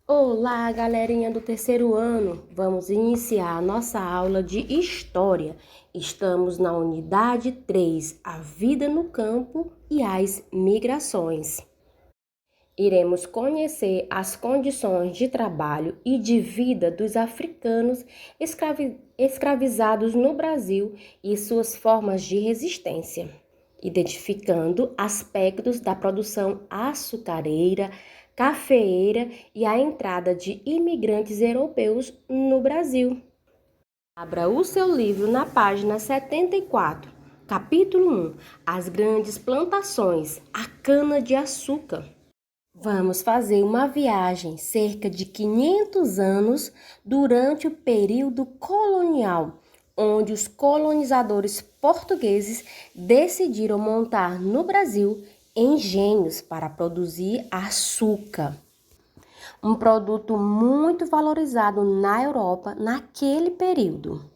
Olá, galerinha do terceiro ano! Vamos iniciar a nossa aula de História. Estamos na unidade 3, a vida no campo e as migrações. Iremos conhecer as condições de trabalho e de vida dos africanos escravizados no Brasil e suas formas de resistência, identificando aspectos da produção açucareira, cafeeira e a entrada de imigrantes europeus no Brasil. Abra o seu livro na página 74, capítulo 1, As grandes plantações, a cana-de-açúcar. Vamos fazer uma viagem cerca de 500 anos durante o período colonial, onde os colonizadores portugueses decidiram montar no Brasil engenhos para produzir açúcar, um produto muito valorizado na Europa naquele período.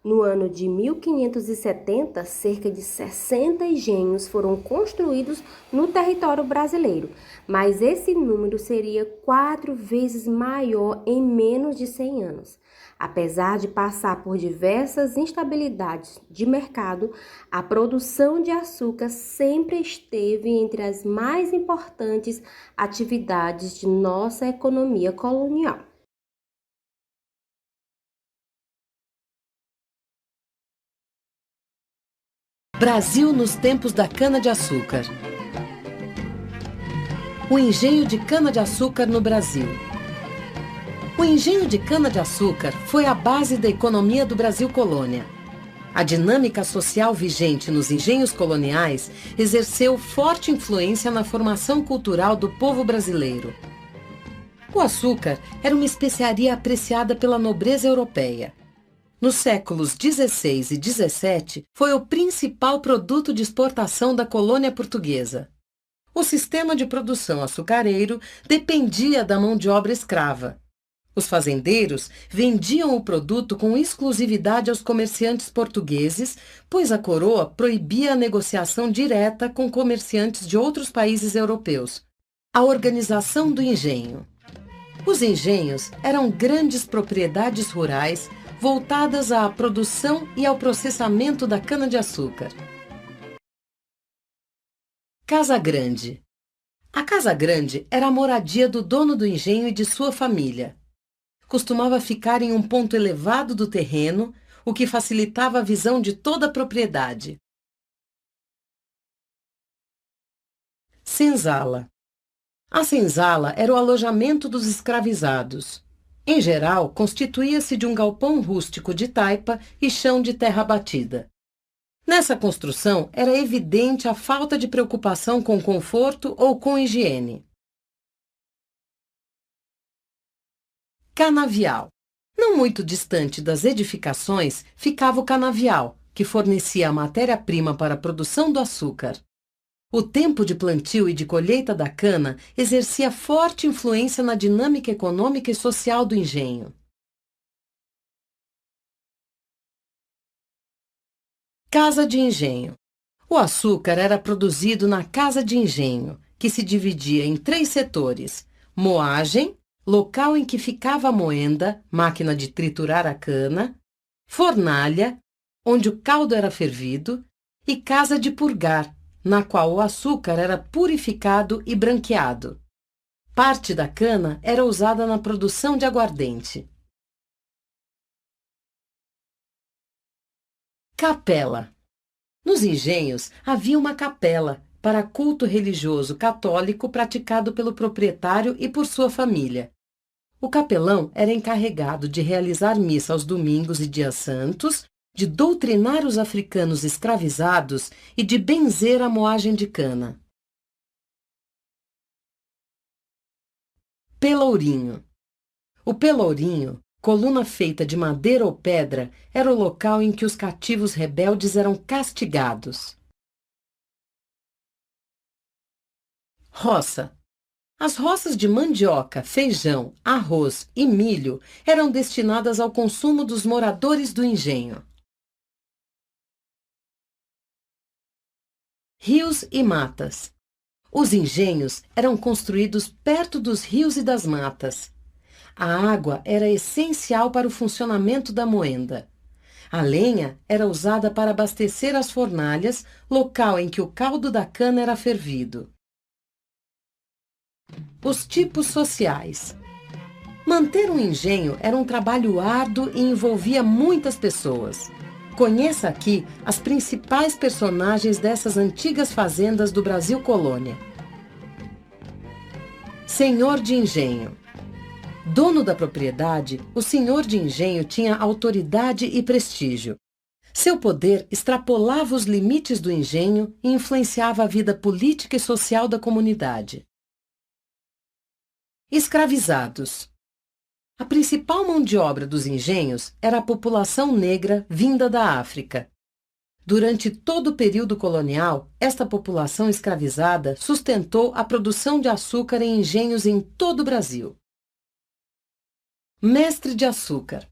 No ano de 1570, cerca de 60 engenhos foram construídos no território brasileiro, mas esse número seria 4 vezes maior em menos de 100 anos. Apesar de passar por diversas instabilidades de mercado, a produção de açúcar sempre esteve entre as mais importantes atividades de nossa economia colonial. Brasil nos tempos da cana-de-açúcar. O engenho de cana-de-açúcar no Brasil. O engenho de cana-de-açúcar foi a base da economia do Brasil colônia. A dinâmica social vigente nos engenhos coloniais exerceu forte influência na formação cultural do povo brasileiro. O açúcar era uma especiaria apreciada pela nobreza europeia. Nos séculos XVI e XVII, foi o principal produto de exportação da colônia portuguesa. O sistema de produção açucareiro dependia da mão de obra escrava. Os fazendeiros vendiam o produto com exclusividade aos comerciantes portugueses, pois a coroa proibia a negociação direta com comerciantes de outros países europeus. A organização do engenho. Os engenhos eram grandes propriedades rurais voltadas à produção e ao processamento da cana-de-açúcar. Casa Grande. A Casa Grande era a moradia do dono do engenho e de sua família. Costumava ficar em um ponto elevado do terreno, o que facilitava a visão de toda a propriedade. Senzala. A senzala era o alojamento dos escravizados. Em geral, constituía-se de um galpão rústico de taipa e chão de terra batida. Nessa construção, era evidente a falta de preocupação com conforto ou com higiene. Canavial. Não muito distante das edificações ficava o canavial, que fornecia a matéria-prima para a produção do açúcar. O tempo de plantio e de colheita da cana exercia forte influência na dinâmica econômica e social do engenho. Casa de engenho. O açúcar era produzido na casa de engenho, que se dividia em 3 setores: moagem, local em que ficava a moenda, máquina de triturar a cana; fornalha, onde o caldo era fervido; e casa de purgar, na qual o açúcar era purificado e branqueado. Parte da cana era usada na produção de aguardente. Capela. Nos engenhos havia uma capela para culto religioso católico praticado pelo proprietário e por sua família. O capelão era encarregado de realizar missa aos domingos e dias santos, de doutrinar os africanos escravizados e de benzer a moagem de cana. Pelourinho. O pelourinho, coluna feita de madeira ou pedra, era o local em que os cativos rebeldes eram castigados. Roça. As roças de mandioca, feijão, arroz e milho eram destinadas ao consumo dos moradores do engenho. Rios e matas. Os engenhos eram construídos perto dos rios e das matas. A água era essencial para o funcionamento da moenda. A lenha era usada para abastecer as fornalhas, local em que o caldo da cana era fervido. Os tipos sociais. Manter um engenho era um trabalho árduo e envolvia muitas pessoas. Conheça aqui as principais personagens dessas antigas fazendas do Brasil Colônia. Senhor de engenho. Dono da propriedade, o senhor de engenho tinha autoridade e prestígio. Seu poder extrapolava os limites do engenho e influenciava a vida política e social da comunidade. Escravizados. A principal mão de obra dos engenhos era a população negra vinda da África. Durante todo o período colonial, esta população escravizada sustentou a produção de açúcar em engenhos em todo o Brasil. Mestre de açúcar.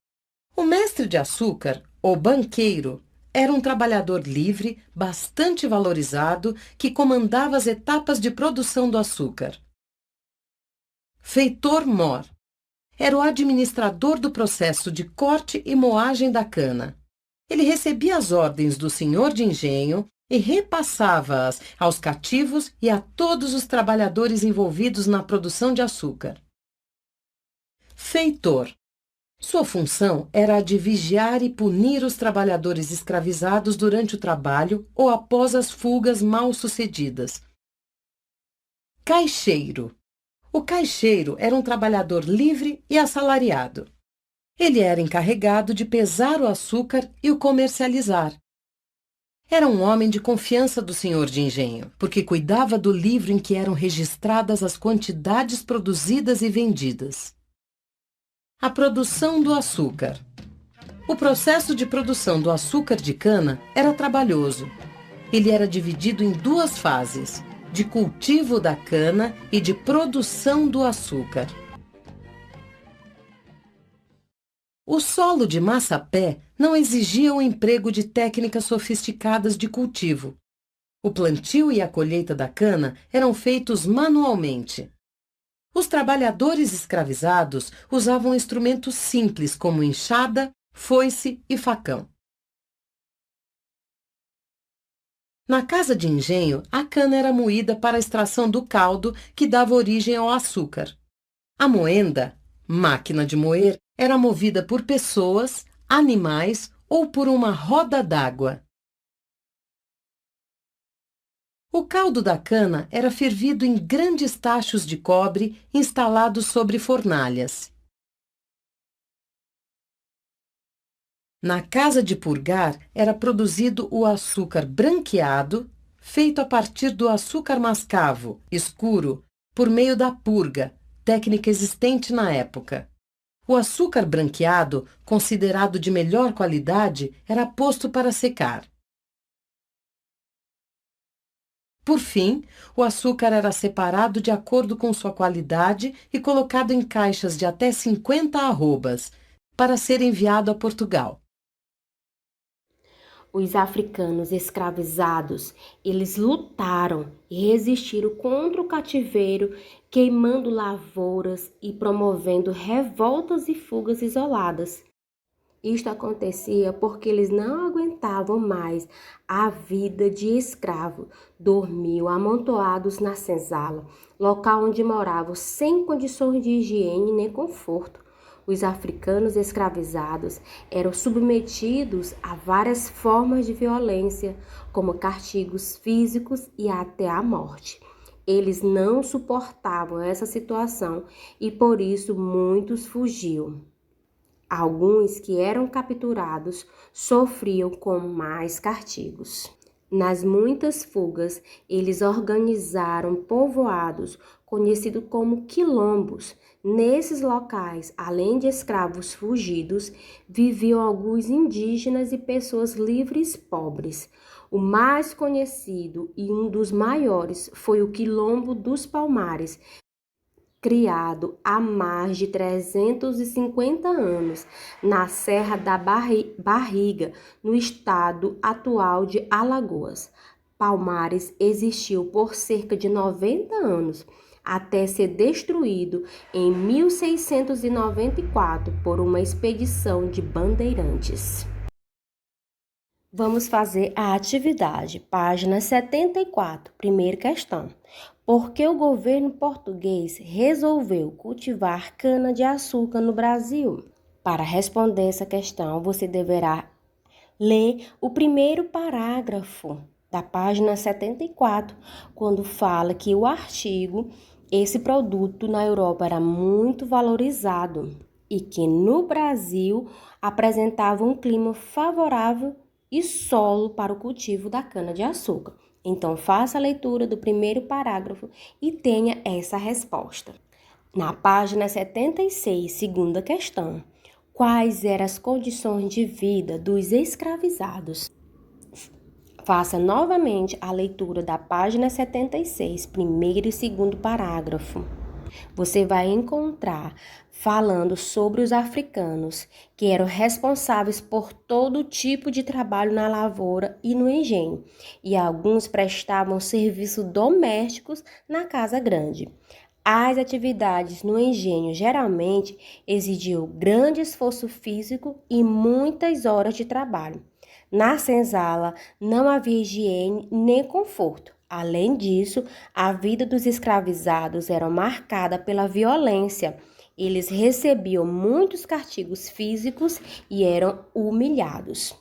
O mestre de açúcar, ou banqueiro, era um trabalhador livre, bastante valorizado, que comandava as etapas de produção do açúcar. Feitor-mor. Era o administrador do processo de corte e moagem da cana. Ele recebia as ordens do senhor de engenho e repassava-as aos cativos e a todos os trabalhadores envolvidos na produção de açúcar. Feitor. Sua função era a de vigiar e punir os trabalhadores escravizados durante o trabalho ou após as fugas mal-sucedidas. Caixeiro. O caixeiro era um trabalhador livre e assalariado. Ele era encarregado de pesar o açúcar e o comercializar. Era um homem de confiança do senhor de engenho, porque cuidava do livro em que eram registradas as quantidades produzidas e vendidas. A produção do açúcar. O processo de produção do açúcar de cana era trabalhoso. Ele era dividido em duas fases: de cultivo da cana e de produção do açúcar. O solo de Massapé não exigia o emprego de técnicas sofisticadas de cultivo. O plantio e a colheita da cana eram feitos manualmente. Os trabalhadores escravizados usavam instrumentos simples como enxada, foice e facão. Na casa de engenho, a cana era moída para a extração do caldo que dava origem ao açúcar. A moenda, máquina de moer, era movida por pessoas, animais ou por uma roda d'água. O caldo da cana era fervido em grandes tachos de cobre instalados sobre fornalhas. Na casa de purgar era produzido o açúcar branqueado, feito a partir do açúcar mascavo, escuro, por meio da purga, técnica existente na época. O açúcar branqueado, considerado de melhor qualidade, era posto para secar. Por fim, o açúcar era separado de acordo com sua qualidade e colocado em caixas de até 50 arrobas, para ser enviado a Portugal. Os africanos escravizados, eles lutaram e resistiram contra o cativeiro, queimando lavouras e promovendo revoltas e fugas isoladas. Isto acontecia porque eles não aguentavam mais a vida de escravo. Dormiam amontoados na senzala, local onde moravam sem condições de higiene nem conforto. Os africanos escravizados eram submetidos a várias formas de violência, como castigos físicos e até a morte. Eles não suportavam essa situação e por isso muitos fugiam. Alguns que eram capturados sofriam com mais castigos. Nas muitas fugas, eles organizaram povoados conhecidos como quilombos. Nesses locais, além de escravos fugidos, viviam alguns indígenas e pessoas livres pobres. O mais conhecido e um dos maiores foi o Quilombo dos Palmares, criado há mais de 350 anos, na Serra da Barriga, no estado atual de Alagoas. Palmares existiu por cerca de 90 anos, até ser destruído em 1694 por uma expedição de bandeirantes. Vamos fazer a atividade, página 74, primeira questão. Por que o governo português resolveu cultivar cana-de-açúcar no Brasil? Para responder essa questão, você deverá ler o primeiro parágrafo da página 74, quando fala que o artigo, esse produto na Europa era muito valorizado e que no Brasil apresentava um clima favorável e solo para o cultivo da cana-de-açúcar. Então, faça a leitura do primeiro parágrafo e tenha essa resposta. Na página 76, segunda questão. Quais eram as condições de vida dos escravizados? Faça novamente a leitura da página 76, primeiro e segundo parágrafo. Você vai encontrar falando sobre os africanos, que eram responsáveis por todo tipo de trabalho na lavoura e no engenho, e alguns prestavam serviços domésticos na casa grande. As atividades no engenho geralmente exigiam grande esforço físico e muitas horas de trabalho. Na senzala não havia higiene nem conforto. Além disso, a vida dos escravizados era marcada pela violência. Eles recebiam muitos castigos físicos e eram humilhados.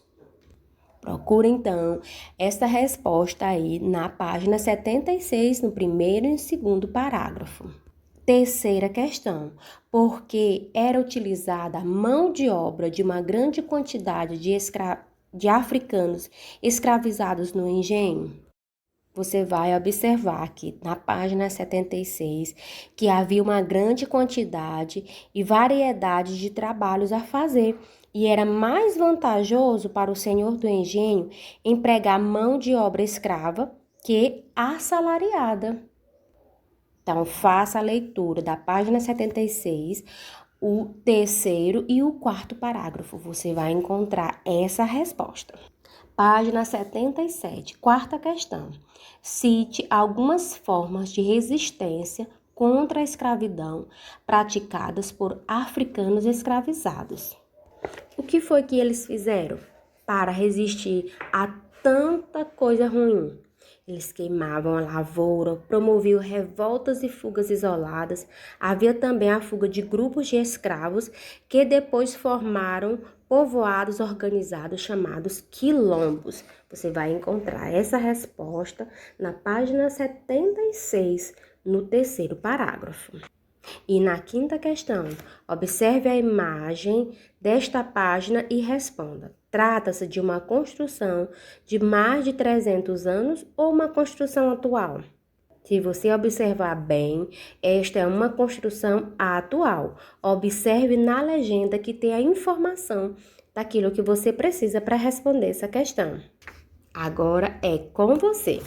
Procura, então, essa resposta aí na página 76, no primeiro e segundo parágrafo. Terceira questão. Por que era utilizada a mão de obra de uma grande quantidade de africanos escravizados no engenho? Você vai observar aqui na página 76 que havia uma grande quantidade e variedade de trabalhos a fazer e era mais vantajoso para o senhor do engenho empregar mão de obra escrava que assalariada. Então, faça a leitura da página 76, o terceiro e o quarto parágrafo. Você vai encontrar essa resposta. Página 77, quarta questão. Cite algumas formas de resistência contra a escravidão praticadas por africanos escravizados. O que foi que eles fizeram para resistir a tanta coisa ruim? Eles queimavam a lavoura, promoviam revoltas e fugas isoladas. Havia também a fuga de grupos de escravos que depois formaram povoados organizados chamados quilombos. Você vai encontrar essa resposta na página 76, no terceiro parágrafo. E na quinta questão, observe a imagem desta página e responda. Trata-se de uma construção de mais de 300 anos ou uma construção atual? Se você observar bem, esta é uma construção atual. Observe na legenda que tem a informação daquilo que você precisa para responder essa questão. Agora é com você.